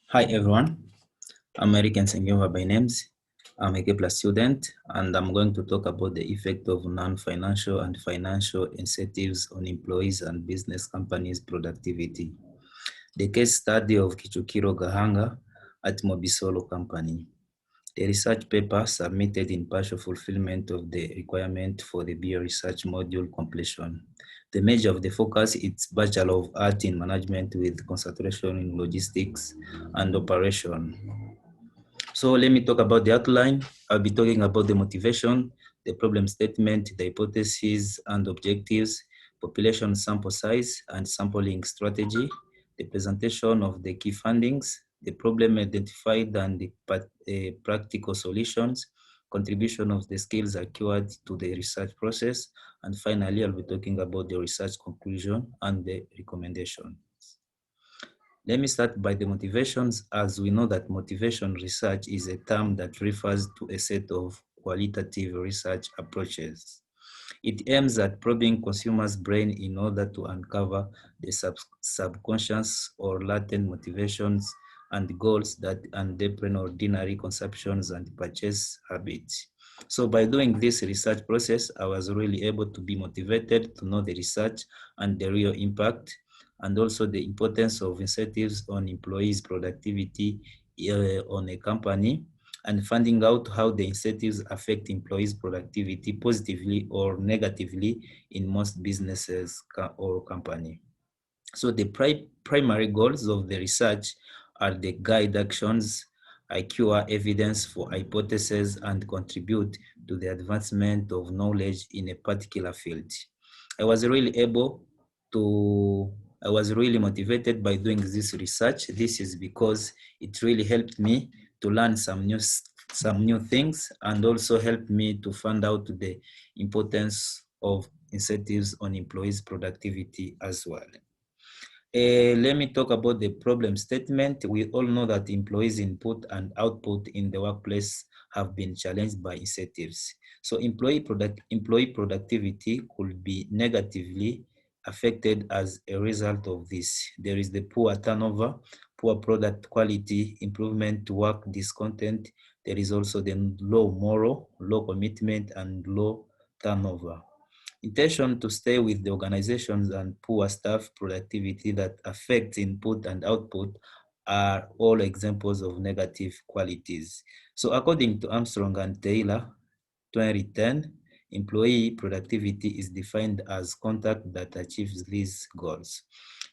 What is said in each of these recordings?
Hi everyone, I'm Eric Nsengiova by names. I'm a Kepler student and I'm going to talk about the effect of non-financial and financial incentives on employees and business companies' productivity. The case study of Kichukiro Gahanga at Mobisolo Company. The research paper submitted in partial fulfillment of the requirement for the BA research module completion. The major of the focus is Bachelor of Art in Management with concentration in logistics and operation. So let me talk about the outline. I'll be talking about the motivation, the problem statement, the hypotheses and objectives, population sample size and sampling strategy, the presentation of the key findings, the problem identified and the practical solutions, contribution of the skills acquired to the research process, and finally, I'll be talking about the research conclusion and the recommendation. Let me start by the motivations, as we know that motivation research is a term that refers to a set of qualitative research approaches. It aims at probing consumers' brain in order to uncover the subconscious or latent motivations and goals that underpin ordinary consumptions and purchase habits. So by doing this research process, I was really able to be motivated to know the research and the real impact, and also the importance of incentives on employees' productivity on a company, and finding out how the incentives affect employees' productivity positively or negatively in most businesses or company. So the primary goals of the research are the guide actions, acquire evidence for hypotheses, and contribute to the advancement of knowledge in a particular field. I was really motivated by doing this research. This is because it really helped me to learn some new things, and also helped me to find out the importance of incentives on employees' productivity as well. Let me talk about the problem statement. We all know that employees' input and output in the workplace have been challenged by incentives. So employee productivity could be negatively affected as a result of this. There is the poor turnover, poor product quality, improvement to work discontent. There is also the low moral, low commitment, and low turnover. Intention to stay with the organizations and poor staff productivity that affects input and output are all examples of negative qualities. So according to Armstrong and Taylor, 2010, employee productivity is defined as conduct that achieves these goals.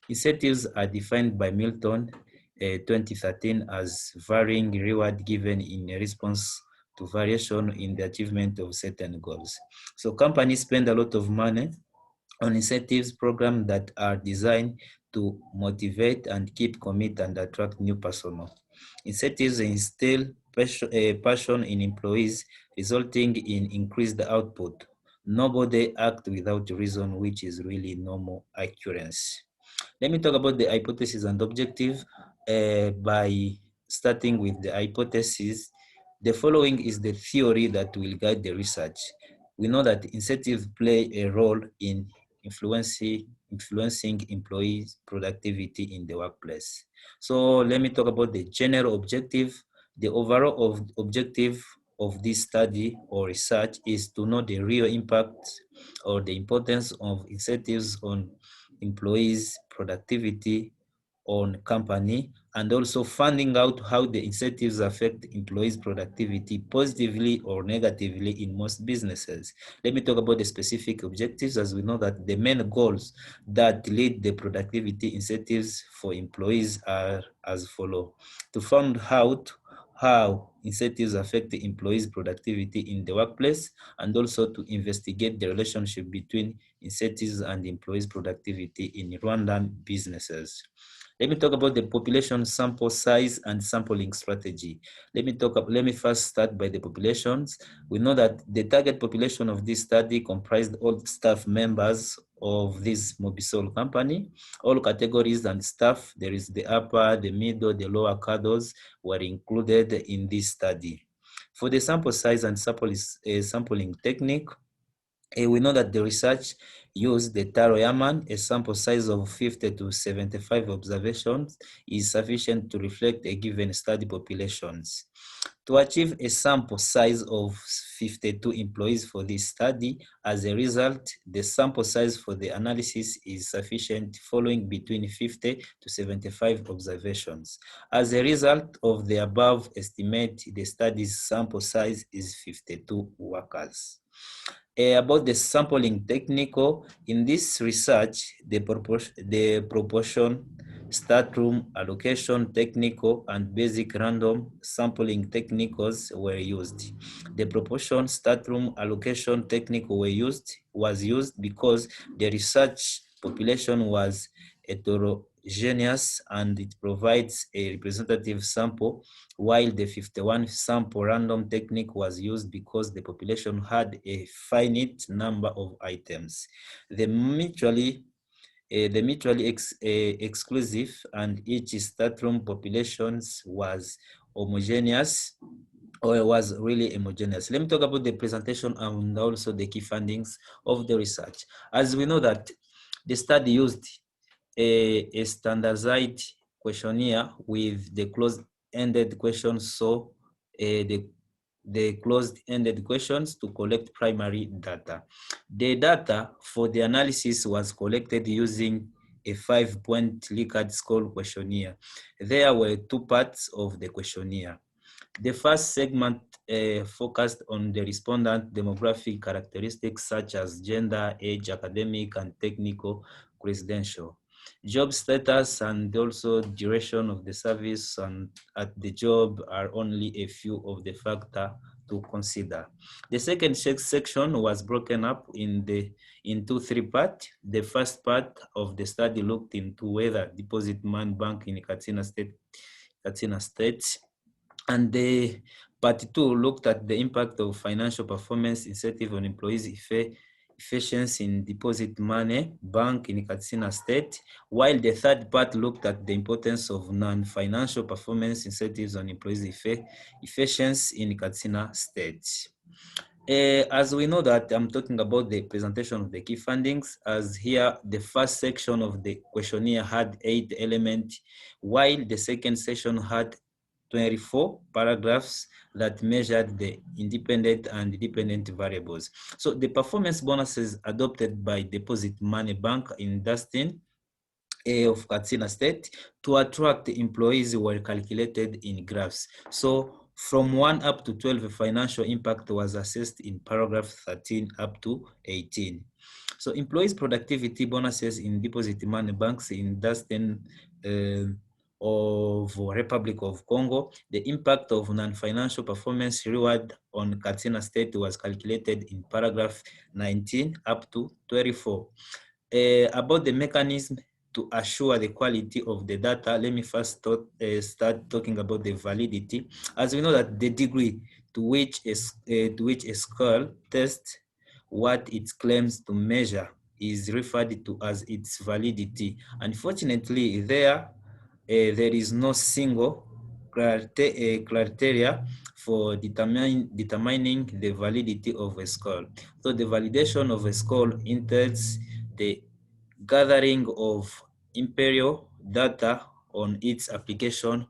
Incentives are defined by Milton, 2013, as varying reward given in response to variation in the achievement of certain goals. So companies spend a lot of money on incentives programs that are designed to motivate and keep commit and attract new personnel. Incentives instill passion in employees, resulting in increased output. Nobody acts without reason, which is really normal occurrence. Let me talk about the hypothesis and objective by starting with the hypothesis. The following is the theory that will guide the research. We know that incentives play a role in influencing employees' productivity in the workplace. So let me talk about the general objective. The overall objective of this study or research is to know the real impact or the importance of incentives on employees' productivity on company, and also finding out how the incentives affect employees' productivity positively or negatively in most businesses. Let me talk about the specific objectives, as we know that the main goals that lead the productivity incentives for employees are as follow. To find out how incentives affect the employees' productivity in the workplace, and also to investigate the relationship between incentives and employees' productivity in Rwandan businesses. Let me talk about the population sample size and sampling strategy. Let me first start by the populations. We know that the target population of this study comprised all staff members of this Mobisol company, all categories and staff. There is the upper, the middle, the lower cadres were included in this study. For the sample size and sampling technique, We know that the research used the Taro Yaman, a sample size of 50 to 75 observations is sufficient to reflect a given study populations. To achieve a sample size of 52 employees for this study, as a result, the sample size for the analysis is sufficient following between 50 to 75 observations. As a result of the above estimate, the study's sample size is 52 workers. About the sampling technical, in this research, the proportion, start room allocation technical, and basic random sampling technicals were used. The proportion start room allocation technical was used because the research population was heterogeneous and it provides a representative sample, while the 51 sample random technique was used because the population had a finite number of items. The mutually exclusive and each start room populations was homogeneous or was really homogeneous. Let me talk about the presentation and also the key findings of the research. As we know that the study used a standardized questionnaire with the closed-ended questions. So the closed-ended questions to collect primary data. The data for the analysis was collected using a 5-point Likert score questionnaire. There were two parts of the questionnaire. The first segment focused on the respondent demographic characteristics such as gender, age, academic, and technical credential, job status, and also duration of the service and at the job are only a few of the factors to consider. The second section was broken up into three parts. The first part of the study looked into whether Deposit Money Bank in Katsina State, and the part two looked at the impact of financial performance incentive on employees' efficiency in deposit money bank in Katsina State, while the third part looked at the importance of non-financial performance incentives on employees' efficiency in Katsina State. As we know that I'm talking about the presentation of the key findings, as here the first section of the questionnaire had 8 elements, while the second section had 24 paragraphs that measured the independent and dependent variables. So the performance bonuses adopted by Deposit Money Bank in Dustin of Katsina State to attract employees were calculated in graphs. So from 1 up to 12, financial impact was assessed in paragraph 13 up to 18. So employees' productivity bonuses in deposit money banks in Dustin of Republic of Congo, the impact of non-financial performance reward on Katsina State was calculated in paragraph 19 up to 24. About the mechanism to assure the quality of the data, let me first start talking about the validity. As we know that the degree to which a score tests what it claims to measure is referred to as its validity. Unfortunately, there is no single criteria for determining the validity of a score. So the validation of a score entails the gathering of empirical data on its application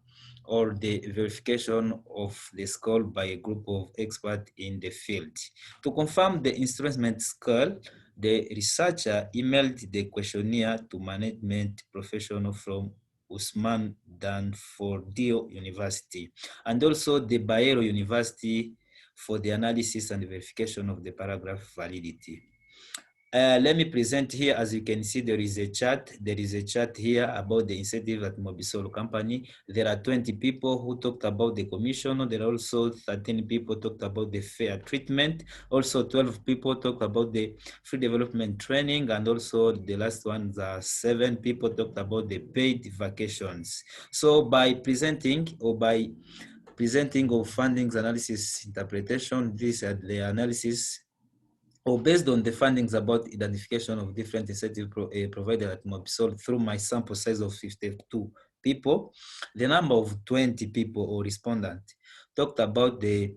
or the verification of the score by a group of experts in the field. To confirm the instrument score, the researcher emailed the questionnaire to management professional from Usman Danfordio University and also the Bayero University for the analysis and verification of the paragraph validity. Let me present here. As you can see, there is a chart. There is a chart here about the incentive at Mobisol company. There are 20 people who talked about the commission. There are also 13 people talked about the fair treatment. Also 12 people talked about the free development training. And also the last ones are 7 people talked about the paid vacations. So by presenting of findings, analysis, interpretation, these are the analysis or based on the findings about identification of different incentive provided at Mobisol through my sample size of 52 people, the number of 20 people or respondents talked about the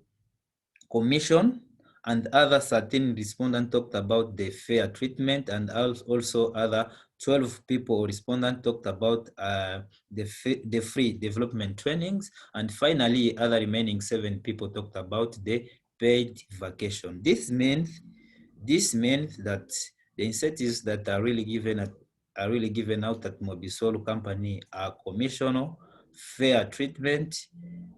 commission and other 13 respondents talked about the fair treatment, and also other 12 people or respondents talked about the free development trainings, and finally other remaining 7 people talked about the paid vacation. This means that the incentives that are really given out at Mobisol company are commissional, fair treatment,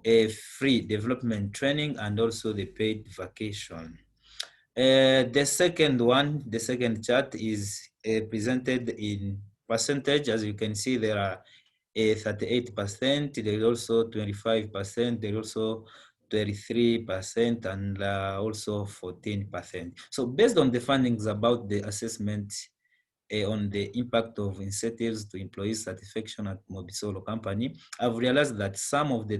a free development training, and also the paid vacation. The second chart is presented in percentage. As you can see, there are 38%, there is also 25%, there is also 33%, and also 14%. So based on the findings about the assessment on the impact of incentives to employee satisfaction at Mobisolo company, I've realized that some of the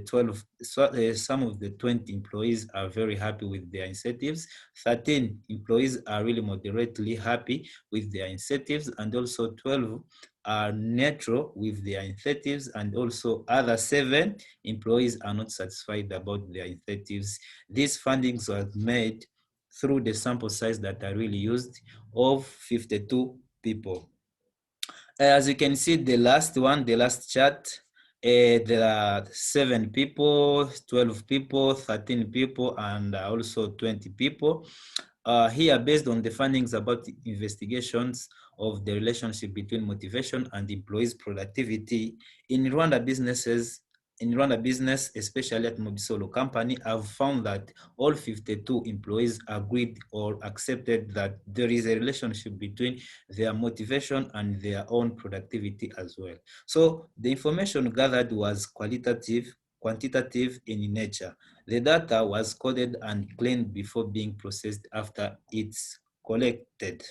20 employees are very happy with their incentives. 13 employees are really moderately happy with their incentives, and also 12 are neutral with their incentives, and also other 7 employees are not satisfied about their incentives. These findings were made through the sample size that are really used of 52 people. As you can see, the last chart, there are 7 people, 12 people, 13 people, and also 20 people. Here, based on the findings about the investigations of the relationship between motivation and employees' productivity in Rwanda business, especially at Mobisolo company, I've found that all 52 employees agreed or accepted that there is a relationship between their motivation and their own productivity as well. So the information gathered was quantitative in nature. The data was coded and cleaned before being processed after it's collected.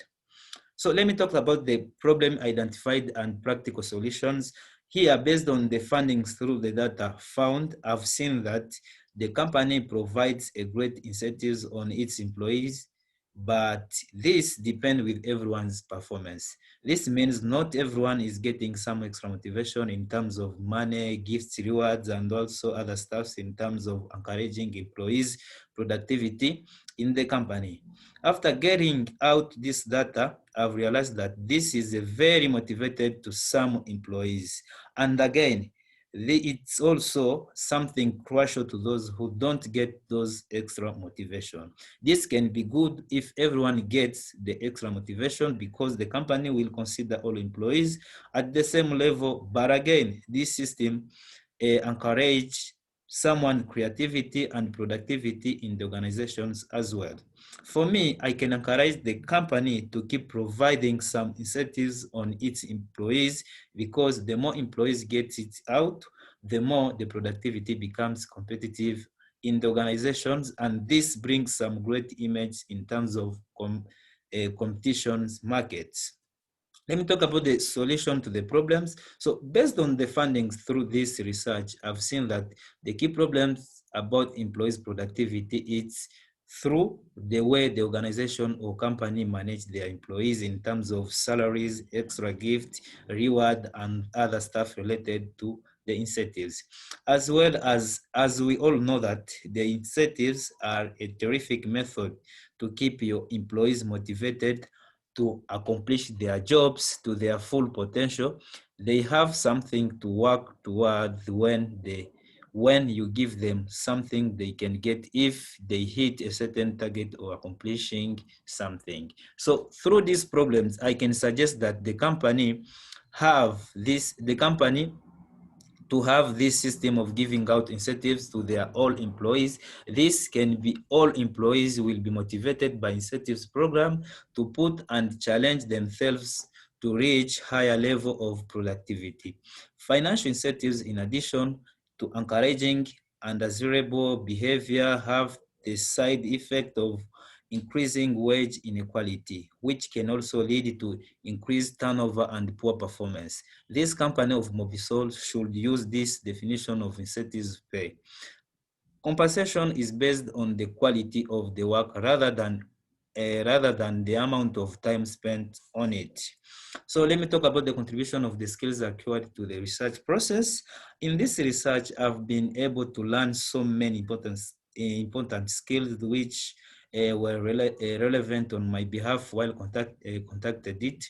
So let me talk about the problem identified and practical solutions. Here, based on the findings through the data found, I've seen that the company provides a great incentives on its employees, but this depends with everyone's performance. This means not everyone is getting some extra motivation in terms of money, gifts, rewards, and also other stuffs in terms of encouraging employees' productivity in the company. After getting out this data, I've realized that this is a very motivated to some employees. And again, it's also something crucial to those who don't get those extra motivation. This can be good if everyone gets the extra motivation because the company will consider all employees at the same level. But again, this system encourage someone creativity and productivity in the organizations as well. For me, I can encourage the company to keep providing some incentives on its employees because the more employees get it out, the more the productivity becomes competitive in the organizations, and this brings some great image in terms of competitions markets. Let me talk about the solution to the problems. So based on the findings through this research, I've seen that the key problems about employees' productivity is through the way the organization or company manage their employees in terms of salaries, extra gift, reward, and other stuff related to the incentives. As well as we all know that the incentives are a terrific method to keep your employees motivated to accomplish their jobs to their full potential. They have something to work towards when you give them something they can get if they hit a certain target or accomplishing something. So through these problems, I can suggest that the company to have this system of giving out incentives to their all employees. This can be all employees will be motivated by incentives program to put and challenge themselves to reach higher level of productivity. Financial incentives, in addition to encouraging undesirable behavior, have the side effect of increasing wage inequality, which can also lead to increased turnover and poor performance. This company of Mobisol should use this definition of incentives pay. Compensation is based on the quality of the work rather than the amount of time spent on it. So let me talk about the contribution of the skills acquired to the research process. In this research, I've been able to learn so many important skills which were relevant on my behalf while contacted it.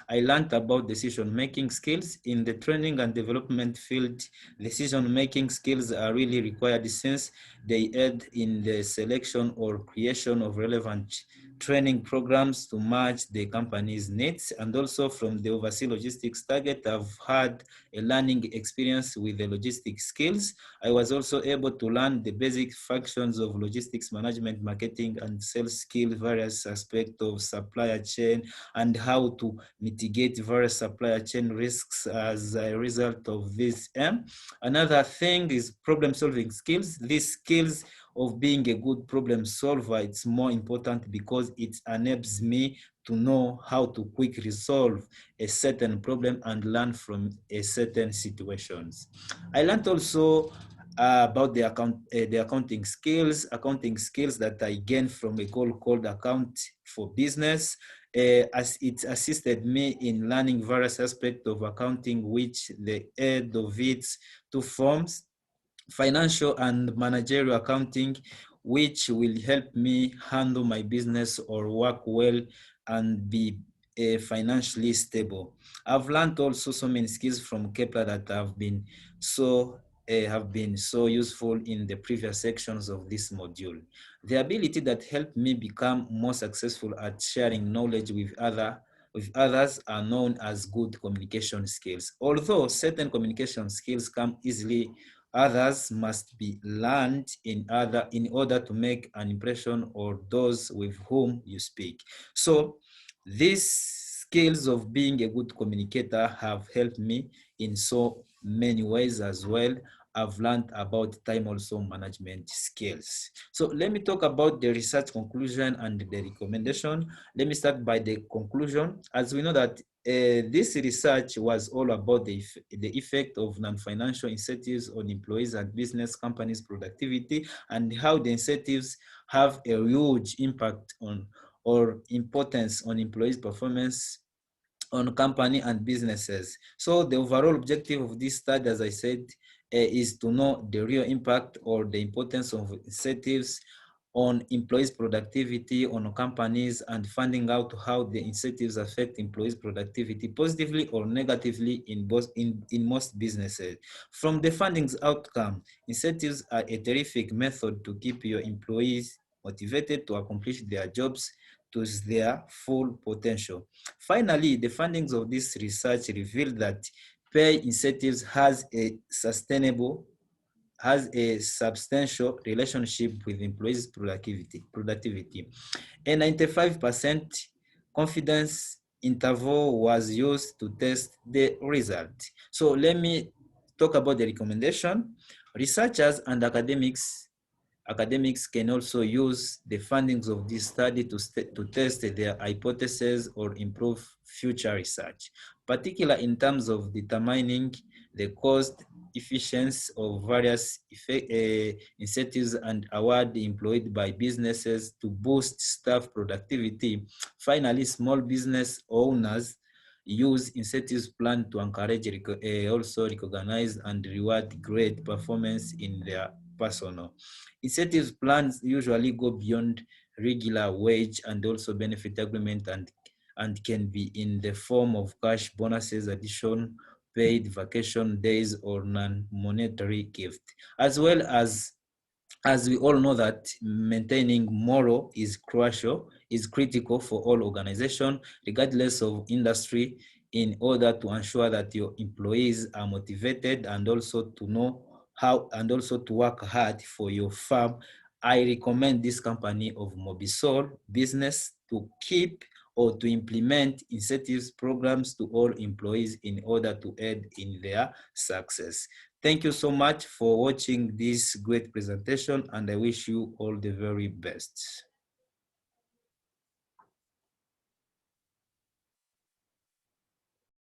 I learned about decision-making skills in the training and development field. Decision-making skills are really required since they aid in the selection or creation of relevant training programs to match the company's needs. And also from the overseas logistics target, I've had a learning experience with the logistics skills. I was also able to learn the basic functions of logistics management, marketing, and sales skill, various aspects of supplier chain, and how to mitigate various supply chain risks as a result of this. Another thing is problem-solving skills. These skills of being a good problem solver, it's more important because it enables me to know how to quickly resolve a certain problem and learn from a certain situations. I learned also about the accounting skills that I gained from a call called Account for Business, as it assisted me in learning various aspects of accounting, which the head of its two forms, financial and managerial accounting, which will help me handle my business or work well and be financially stable. I've learned also so many skills from Kepler that have been so useful in the previous sections of this module. The ability that helped me become more successful at sharing knowledge with others are known as good communication skills. Although certain communication skills come easily, others must be learned in order to make an impression on those with whom you speak. So these skills of being a good communicator have helped me in so many ways as well. I've learned about time also management skills. So let me talk about the research conclusion and the recommendation. Let me start by the conclusion. As we know that this research was all about the effect of non-financial incentives on employees and business companies' productivity, and how the incentives have a huge impact on or importance on employees' performance on company and businesses. So the overall objective of this study, as I said, is to know the real impact or the importance of incentives on employees' productivity on companies, and finding out how the incentives affect employees' productivity positively or negatively in most businesses. From the findings outcome, incentives are a terrific method to keep your employees motivated to accomplish their jobs to their full potential. Finally, the findings of this research revealed that pay incentives has a substantial relationship with employees' productivity. A 95% confidence interval was used to test the result. So let me talk about the recommendation. Researchers and academics can also use the findings of this study to test their hypotheses or improve future research, particularly in terms of determining the cost efficiency of various incentives and award employed by businesses to boost staff productivity. Finally, small business owners use incentives plan to encourage, also recognize and reward great performance in their personnel. Incentives plans usually go beyond regular wage and also benefit agreement, and can be in the form of cash bonuses, addition, paid vacation days, or non-monetary gift, as well as we all know that maintaining morale is critical for all organizations, regardless of industry, in order to ensure that your employees are motivated and also to know how and also to work hard for your firm. I recommend this company of Mobisol Business to keep or to implement incentives programs to all employees in order to aid in their success. Thank you so much for watching this great presentation, and I wish you all the very best.